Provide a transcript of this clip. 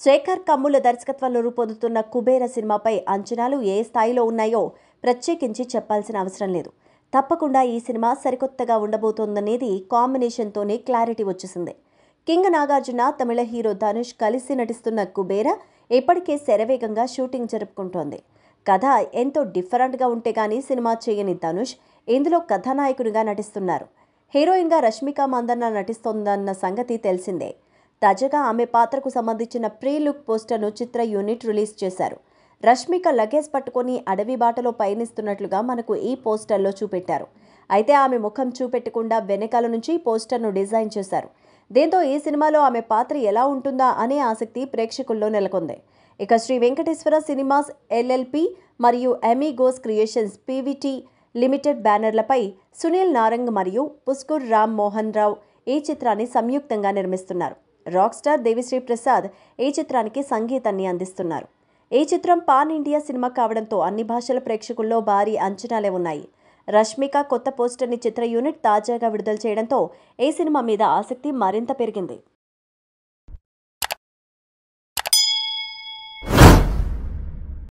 శేఖర్ కమ్ముల దర్శకత్వంలో రూపొందుతున్న కుబేర సినిమాపై అంచనాలు ఏ స్థాయిలో ఉన్నాయో ప్రత్యేకించి చెప్పాల్సిన అవసరం లేదు. తప్పకుండా ఈ సినిమా సరికొత్తగా ఉండబోతోందనేది కాంబినేషన్తోనే క్లారిటీ వచ్చేసింది. కింగ్ నాగార్జున, తమిళ హీరో ధనుష్ కలిసి నటిస్తున్న కుబేర ఇప్పటికే శరవేగంగా షూటింగ్ జరుపుకుంటోంది. కథ ఎంతో డిఫరెంట్గా ఉంటే గానీ సినిమా చేయని ధనుష్ ఇందులో కథానాయకునిగా నటిస్తున్నారు. హీరోయిన్గా రష్మిక మందన్న నటిస్తోందన్న సంగతి తెలిసిందే. తాజాగా ఆమె పాత్రకు సంబంధించిన ప్రీ లుక్ పోస్టర్ను చిత్ర యూనిట్ రిలీజ్ చేశారు. రష్మిక లగేజ్ పట్టుకొని అడవి బాటలో పయనిస్తున్నట్లుగా మనకు ఈ పోస్టర్లో చూపెట్టారు. అయితే ఆమె ముఖం చూపెట్టకుండా వెనకాల నుంచి పోస్టర్ను డిజైన్ చేశారు. దీంతో ఈ సినిమాలో ఆమె పాత్ర ఎలా ఉంటుందా అనే ఆసక్తి ప్రేక్షకుల్లో నెలకొంది. ఇక శ్రీ వెంకటేశ్వర సినిమాస్ ఎల్ఎల్పి మరియు అమీగోస్ క్రియేషన్స్ పీవీటీ లిమిటెడ్ బ్యానర్లపై సునీల్ నారంగ్ మరియు పుష్కర్ రామ్ మోహన్ రావు ఈ చిత్రాన్ని సంయుక్తంగా నిర్మిస్తున్నారు. రాక్ స్టార్ దేవిశ్రీ ప్రసాద్ ఈ చిత్రానికి సంగీతాన్ని అందిస్తున్నారు. ఈ చిత్రం పాన్ ఇండియా సినిమా కావడంతో అన్ని భాషల ప్రేక్షకుల్లో భారీ అంచనాలే ఉన్నాయి. రష్మిక కొత్త పోస్టర్ని చిత్ర యూనిట్ తాజాగా విడుదల చేయడంతో ఈ సినిమా మీద ఆసక్తి మరింత పెరిగింది.